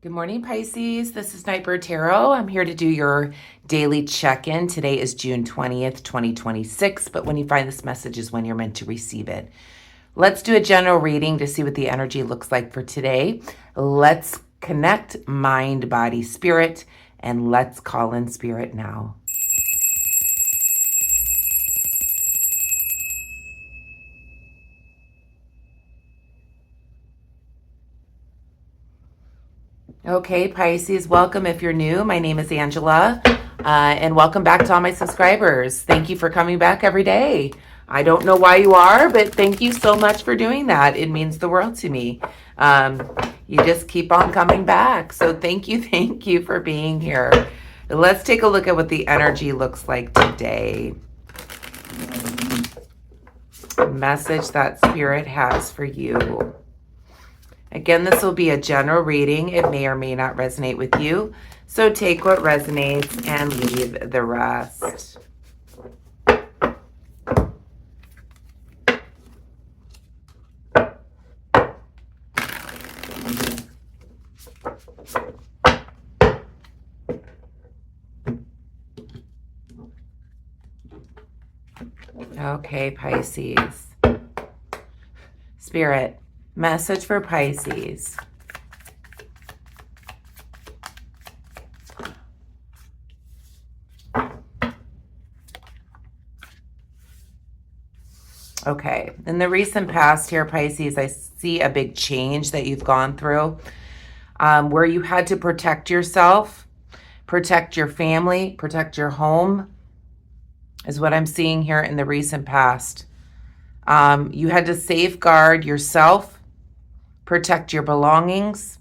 Good morning, Pisces. This is Nightbird Tarot. I'm here to do your daily check-in. Today is June 20th, 2026, but when you find this message is when you're meant to receive it. Let's do a general reading to see what the energy looks like for today. Let's connect mind, body, spirit, and let's call in spirit now. Okay, Pisces, welcome if you're new. My name is Angela, and welcome back to all my subscribers. Thank you for coming back every day. I don't know why you are, but thank you so much for doing that. It means the world to me. You just keep on coming back. So thank you for being here. Let's take a look at what the energy looks like today. Message that Spirit has for you. Again, this will be a general reading. It may or may not resonate with you. So take what resonates and leave the rest. Okay, Pisces. Spirit, message for Pisces. Okay, in the recent past here, Pisces, I see a big change that you've gone through where you had to protect yourself, protect your family, protect your home, is what I'm seeing here in the recent past. You had to safeguard yourself, protect your belongings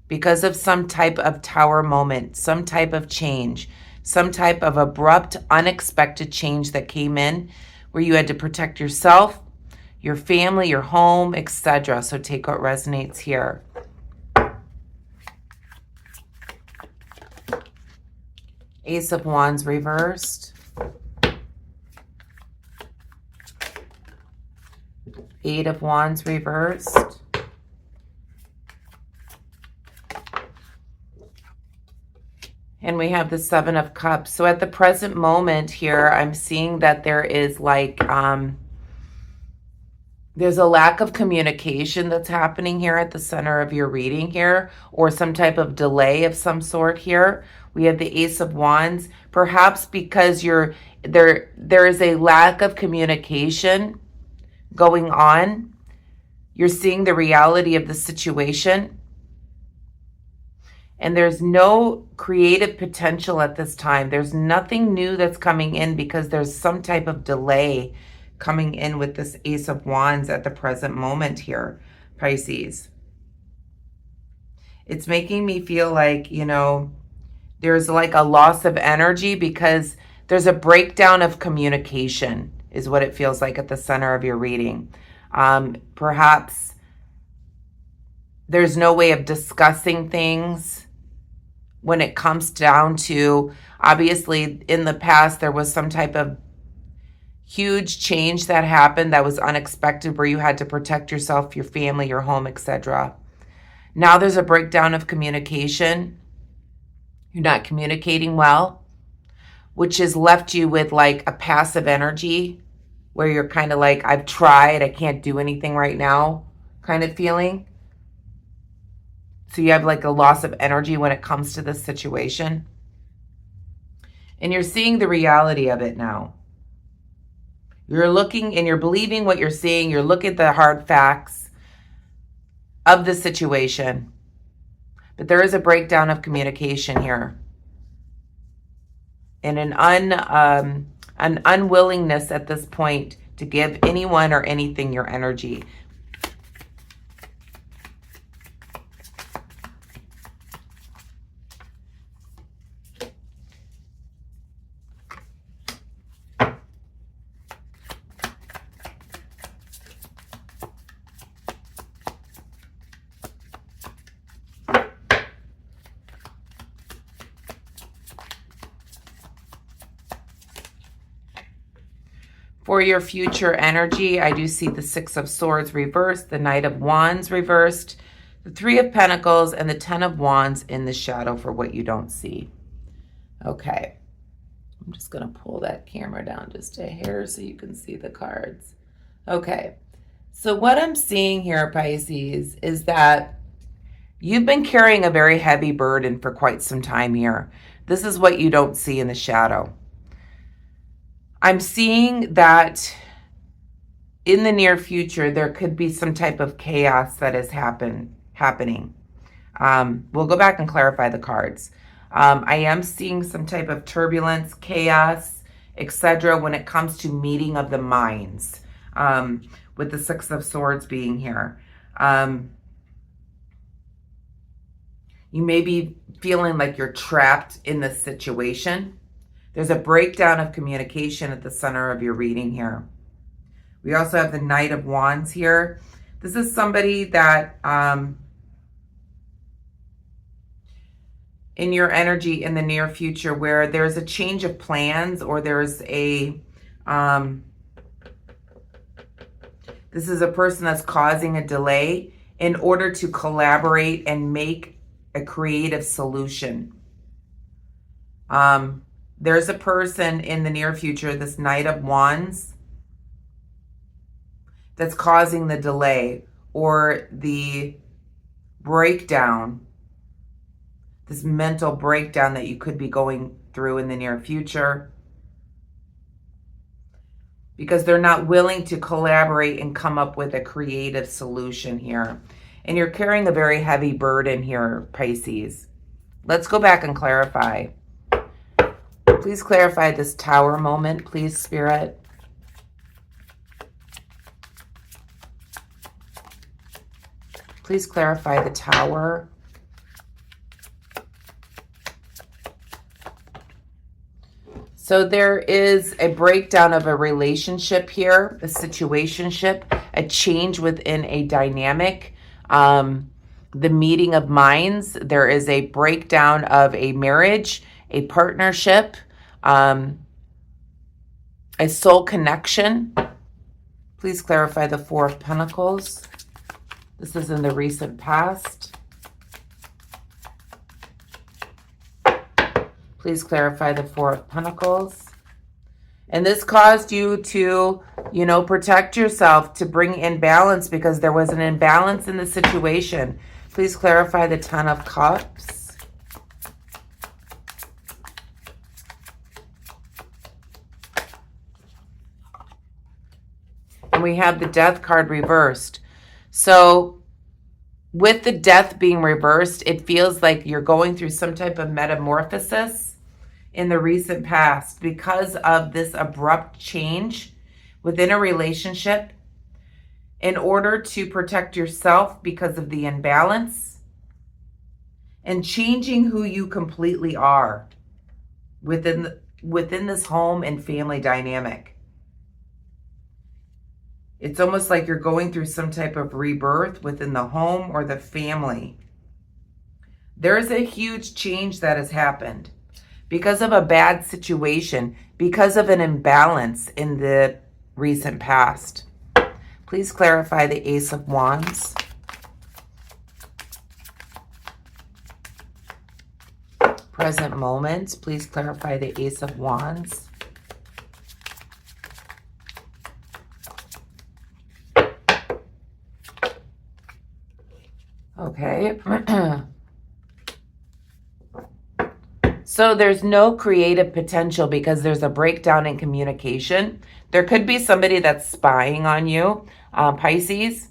because of some type of tower moment, some type of change, some type of abrupt, unexpected change that came in where you had to protect yourself, your family, your home, etc. So take what resonates here. Ace of Wands reversed. Eight of Wands reversed. And we have the Seven of Cups. So at the present moment here, I'm seeing that there is like, there's a lack of communication that's happening here at the center of your reading here, or some type of delay of some sort here. We have the Ace of Wands, perhaps because there is a lack of communication going on. You're seeing the reality of the situation. And there's no creative potential at this time. There's nothing new that's coming in because there's some type of delay coming in with this Ace of Wands at the present moment here, Pisces. It's making me feel like, there's like a loss of energy because there's a breakdown of communication is what it feels like at the center of your reading. Perhaps there's no way of discussing things when it comes down to, obviously in the past there was some type of huge change that happened that was unexpected where you had to protect yourself, your family, your home, etc. Now there's a breakdown of communication. You're not communicating well, which has left you with like a passive energy where you're kind of like, I've tried, I can't do anything right now kind of feeling. So you have like a loss of energy when it comes to this situation. And you're seeing the reality of it now. You're looking and you're believing what you're seeing. You're looking at the hard facts of the situation. But there is a breakdown of communication here. And an unwillingness at this point to give anyone or anything your energy. For your future energy, I do see the Six of Swords reversed, the Knight of Wands reversed, the Three of Pentacles, and the Ten of Wands in the shadow for what you don't see. Okay. I'm just going to pull that camera down just a hair so you can see the cards. Okay. So what I'm seeing here, Pisces, is that you've been carrying a very heavy burden for quite some time here. This is what you don't see in the shadow. I'm seeing that in the near future, there could be some type of chaos that is happening. We'll go back and clarify the cards. I am seeing some type of turbulence, chaos, etc. when it comes to meeting of the minds, with the Six of Swords being here. You may be feeling like you're trapped in this situation. There's a breakdown of communication at the center of your reading here. We also have the Knight of Wands here. This is somebody that in your energy in the near future where there's a change of plans, or there's a this is a person that's causing a delay in order to collaborate and make a creative solution. There's a person in the near future, this Knight of Wands, that's causing the delay or the breakdown, this mental breakdown that you could be going through in the near future, because they're not willing to collaborate and come up with a creative solution here. And you're carrying a very heavy burden here, Pisces. Let's go back and clarify. Please clarify this Tower moment, please, Spirit. Please clarify the Tower. So there is a breakdown of a relationship here, a situationship, a change within a dynamic, the meeting of minds. There is a breakdown of a marriage, a partnership, a soul connection. Please clarify the Four of Pentacles. This is in the recent past. Please clarify the Four of Pentacles. And this caused you to, protect yourself, to bring in balance because there was an imbalance in the situation. Please clarify the Ten of Cups. And we have the Death card reversed. So with the Death being reversed, it feels like you're going through some type of metamorphosis in the recent past because of this abrupt change within a relationship in order to protect yourself because of the imbalance, and changing who you completely are within this home and family dynamic. It's almost like you're going through some type of rebirth within the home or the family. There's a huge change that has happened because of a bad situation, because of an imbalance in the recent past. Please clarify the Ace of Wands. Present moment. Please clarify the Ace of Wands. Okay. So there's no creative potential because there's a breakdown in communication. There could be somebody that's spying on you, Pisces.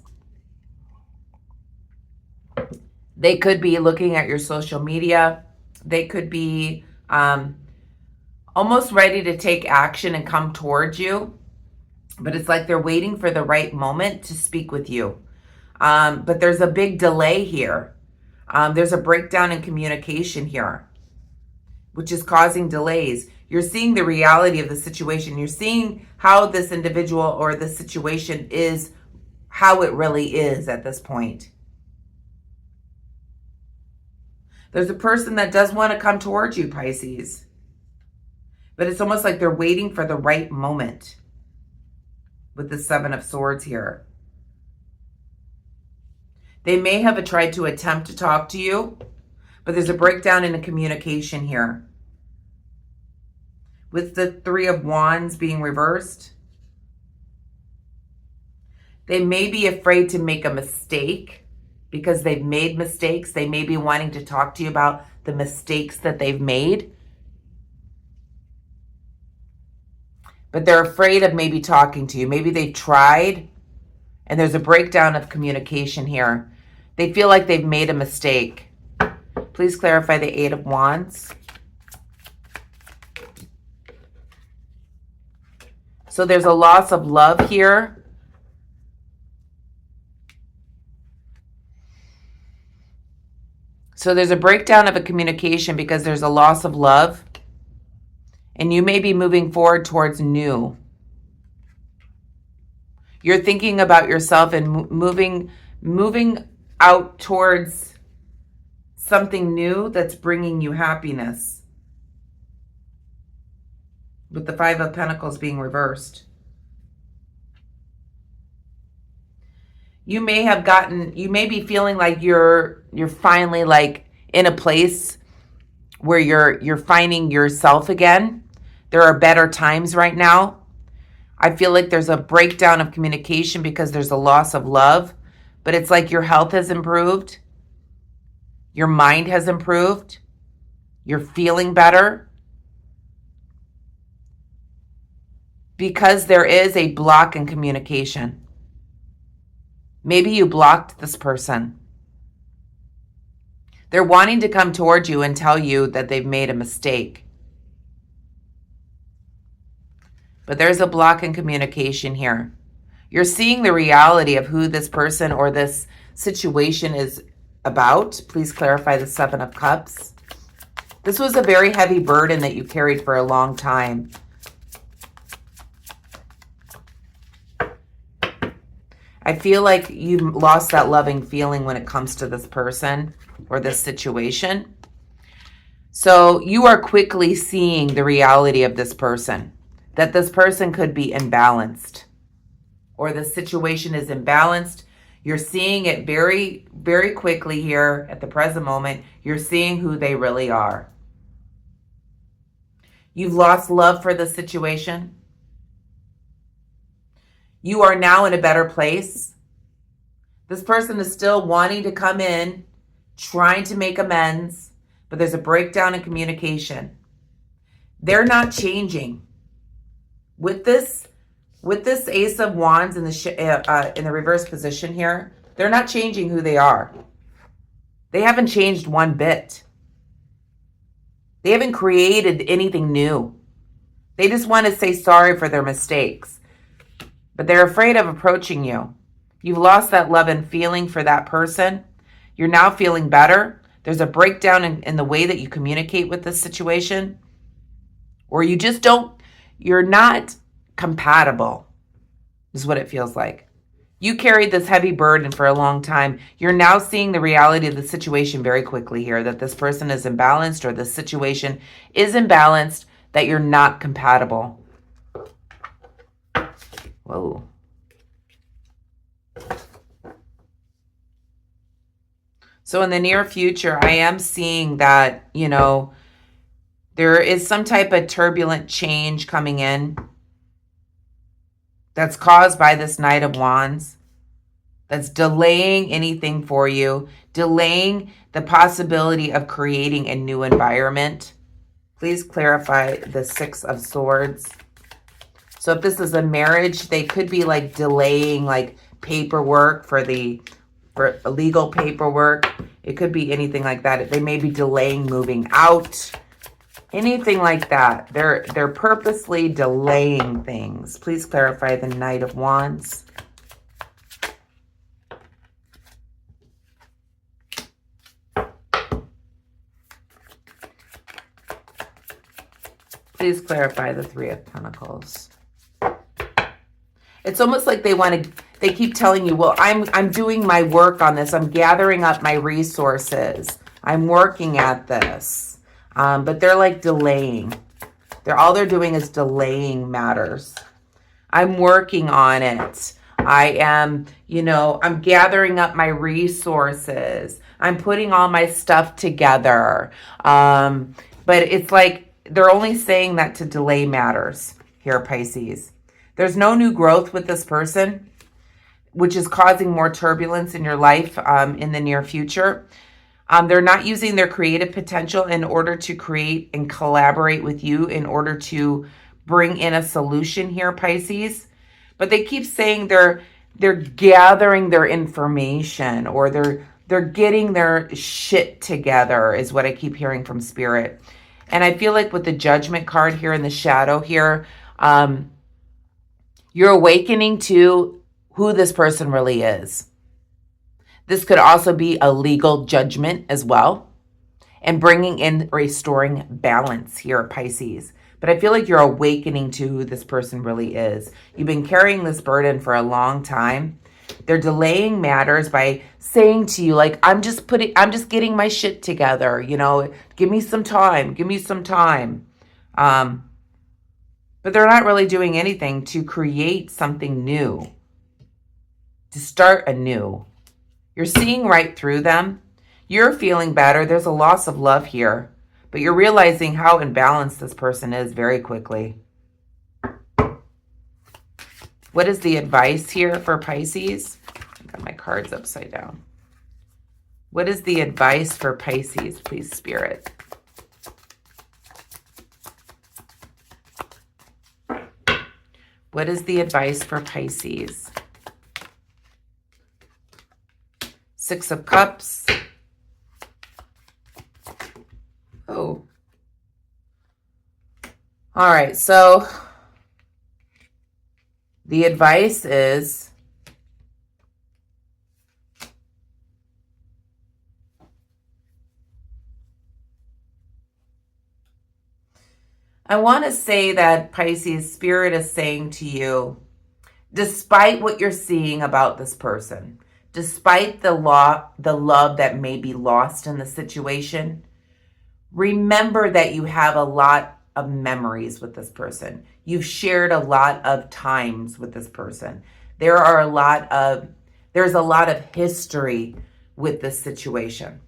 They could be looking at your social media. They could be almost ready to take action and come towards you. But it's like they're waiting for the right moment to speak with you. But there's a big delay here. There's a breakdown in communication here, which is causing delays. You're seeing the reality of the situation. You're seeing how this individual or the situation is, how it really is at this point. There's a person that does want to come towards you, Pisces. But it's almost like they're waiting for the right moment with the Seven of Swords here. They may have tried to attempt to talk to you, but there's a breakdown in the communication here. With the Three of Wands being reversed, they may be afraid to make a mistake because they've made mistakes. They may be wanting to talk to you about the mistakes that they've made. But they're afraid of maybe talking to you. Maybe they tried, and there's a breakdown of communication here. They feel like they've made a mistake. Please clarify the Eight of Wands. So there's a loss of love here. So there's a breakdown of a communication because there's a loss of love. And you may be moving forward towards new. You're thinking about yourself and moving out towards something new that's bringing you happiness. With the Five of Pentacles being reversed. You may be feeling like you're finally like in a place where you're finding yourself again. There are better times right now. I feel like there's a breakdown of communication because there's a loss of love, but it's like your health has improved. Your mind has improved. You're feeling better. Because there is a block in communication. Maybe you blocked this person. They're wanting to come towards you and tell you that they've made a mistake. But there's a block in communication here. You're seeing the reality of who this person or this situation is about. Please clarify the Seven of Cups. This was a very heavy burden that you carried for a long time. I feel like you lost that loving feeling when it comes to this person or this situation. So you are quickly seeing the reality of this person, that this person could be imbalanced or the situation is imbalanced. You're seeing it very, very quickly here at the present moment. You're seeing who they really are. You've lost love for the situation. You are now in a better place. This person is still wanting to come in, trying to make amends, but there's a breakdown in communication. They're not changing. With this Ace of Wands in the reverse position here, they're not changing who they are. They haven't changed one bit. They haven't created anything new. They just want to say sorry for their mistakes. But they're afraid of approaching you. You've lost that love and feeling for that person. You're now feeling better. There's a breakdown in the way that you communicate with this situation. Or you're not compatible, is what it feels like. You carried this heavy burden for a long time. You're now seeing the reality of the situation very quickly here, that this person is imbalanced or the situation is imbalanced, that you're not compatible. Whoa. So in the near future, I am seeing that, there is some type of turbulent change coming in that's caused by this Knight of Wands, that's delaying anything for you, delaying the possibility of creating a new environment. Please clarify the Six of Swords. So if this is a marriage, they could be like delaying like paperwork for legal paperwork. It could be anything like that. They may be delaying moving out. Anything like that. They're purposely delaying things. Please clarify the Knight of Wands. Please clarify the Three of Pentacles. It's almost like they keep telling you, well, I'm doing my work on this. I'm gathering up my resources. I'm working at this. But they're like delaying. All they're doing is delaying matters. I'm working on it. I am, I'm gathering up my resources. I'm putting all my stuff together. But it's like they're only saying that to delay matters here, Pisces. There's no new growth with this person, which is causing more turbulence in your life in the near future. They're not using their creative potential in order to create and collaborate with you in order to bring in a solution here, Pisces. But they keep saying they're gathering their information, or they're getting their shit together, is what I keep hearing from Spirit. And I feel like with the Judgment card here in the shadow here, you're awakening to who this person really is. This could also be a legal judgment as well, and bringing in restoring balance here, Pisces. But I feel like you're awakening to who this person really is. You've been carrying this burden for a long time. They're delaying matters by saying to you, like, I'm just getting my shit together, give me some time, give me some time. But they're not really doing anything to create something new, to start anew. You're seeing right through them. You're feeling better. There's a loss of love here, but you're realizing how imbalanced this person is very quickly. What is the advice here for Pisces? I got my cards upside down. What is the advice for Pisces, please, Spirit? What is the advice for Pisces? Six of Cups. Oh. All right, so the advice is I want to say that Pisces, Spirit is saying to you, despite what you're seeing about this person, despite the love that may be lost in the situation, remember that you have a lot of memories with this person. You've shared a lot of times with this person. There's a lot of history with this situation.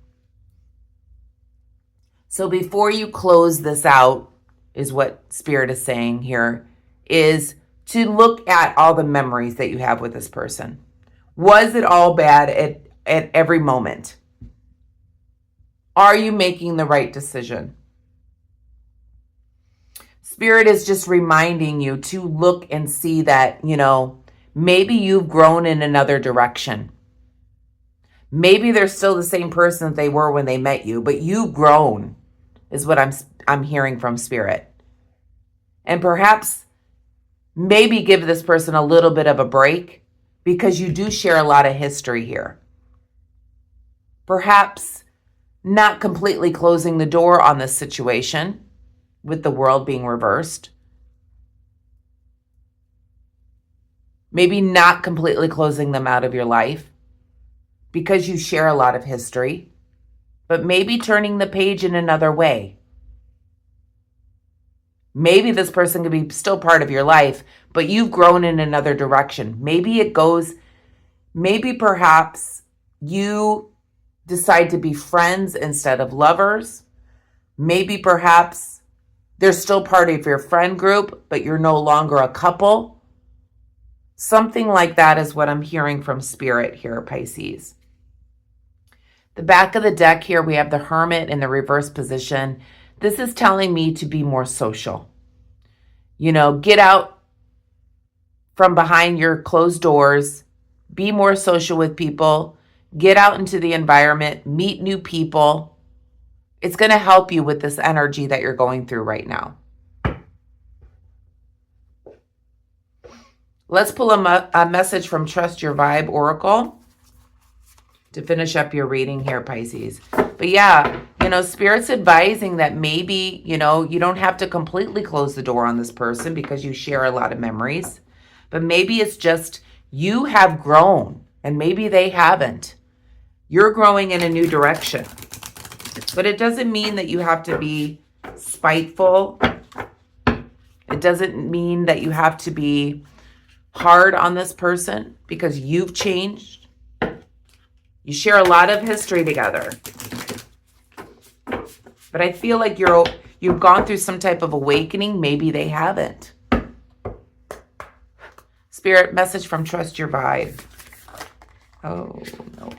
So before you close this out, is what Spirit is saying here, is to look at all the memories that you have with this person. Was it all bad at every moment? Are you making the right decision? Spirit is just reminding you to look and see that, maybe you've grown in another direction. Maybe they're still the same person that they were when they met you, but you've grown, is what I'm hearing from Spirit. And perhaps maybe give this person a little bit of a break, because you do share a lot of history here. Perhaps not completely closing the door on this situation with the world being reversed. Maybe not completely closing them out of your life because you share a lot of history, but maybe turning the page in another way. Maybe this person could be still part of your life, but you've grown in another direction. Maybe perhaps you decide to be friends instead of lovers. Maybe perhaps they're still part of your friend group, but you're no longer a couple. Something like that is what I'm hearing from Spirit here, Pisces. The back of the deck here, we have the Hermit in the reverse position. This is telling me to be more social. Get out from behind your closed doors. Be more social with people. Get out into the environment. Meet new people. It's going to help you with this energy that you're going through right now. Let's pull a message from Trust Your Vibe Oracle to finish up your reading here, Pisces. But yeah, Spirit's advising that maybe, you don't have to completely close the door on this person because you share a lot of memories. But maybe it's just you have grown and maybe they haven't. You're growing in a new direction. But it doesn't mean that you have to be spiteful. It doesn't mean that you have to be hard on this person because you've changed. You share a lot of history together. But I feel like you've gone through some type of awakening. Maybe they haven't. Spirit, message from Trust Your Vibe. Oh, no.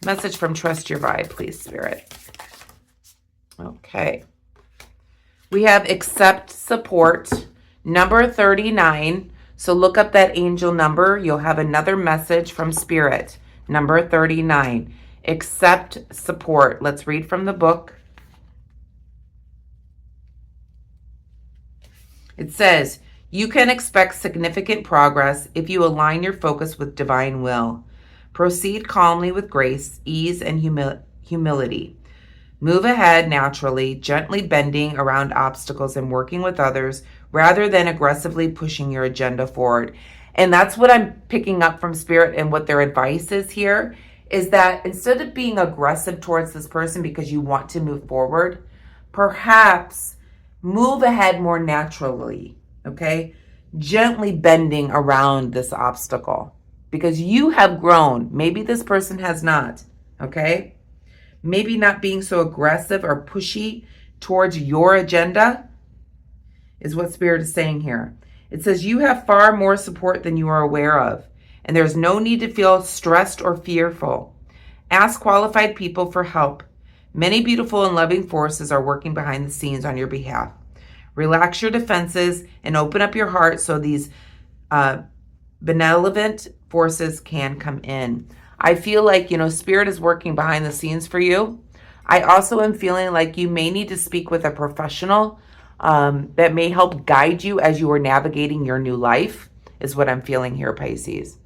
Message from Trust Your Vibe, please, Spirit. Okay. We have Accept Support, number 39. So look up that angel number. You'll have another message from Spirit, number 39. Accept Support. Let's read from the book. It says, you can expect significant progress if you align your focus with divine will. Proceed calmly with grace, ease, and humility. Move ahead naturally, gently bending around obstacles and working with others rather than aggressively pushing your agenda forward. And that's what I'm picking up from Spirit, and what their advice is here is that instead of being aggressive towards this person because you want to move forward, perhaps move ahead more naturally, okay? Gently bending around this obstacle because you have grown. Maybe this person has not, okay? Maybe not being so aggressive or pushy towards your agenda is what Spirit is saying here. It says you have far more support than you are aware of, and there's no need to feel stressed or fearful. Ask qualified people for help. Many beautiful and loving forces are working behind the scenes on your behalf. Relax your defenses and open up your heart so these benevolent forces can come in. I feel like, Spirit is working behind the scenes for you. I also am feeling like you may need to speak with a professional that may help guide you as you are navigating your new life, is what I'm feeling here, Pisces.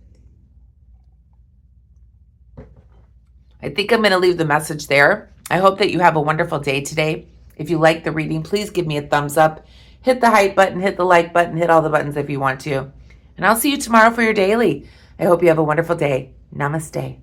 I think I'm going to leave the message there. I hope that you have a wonderful day today. If you like the reading, please give me a thumbs up. Hit the hype button, hit the like button, hit all the buttons if you want to. And I'll see you tomorrow for your daily. I hope you have a wonderful day. Namaste.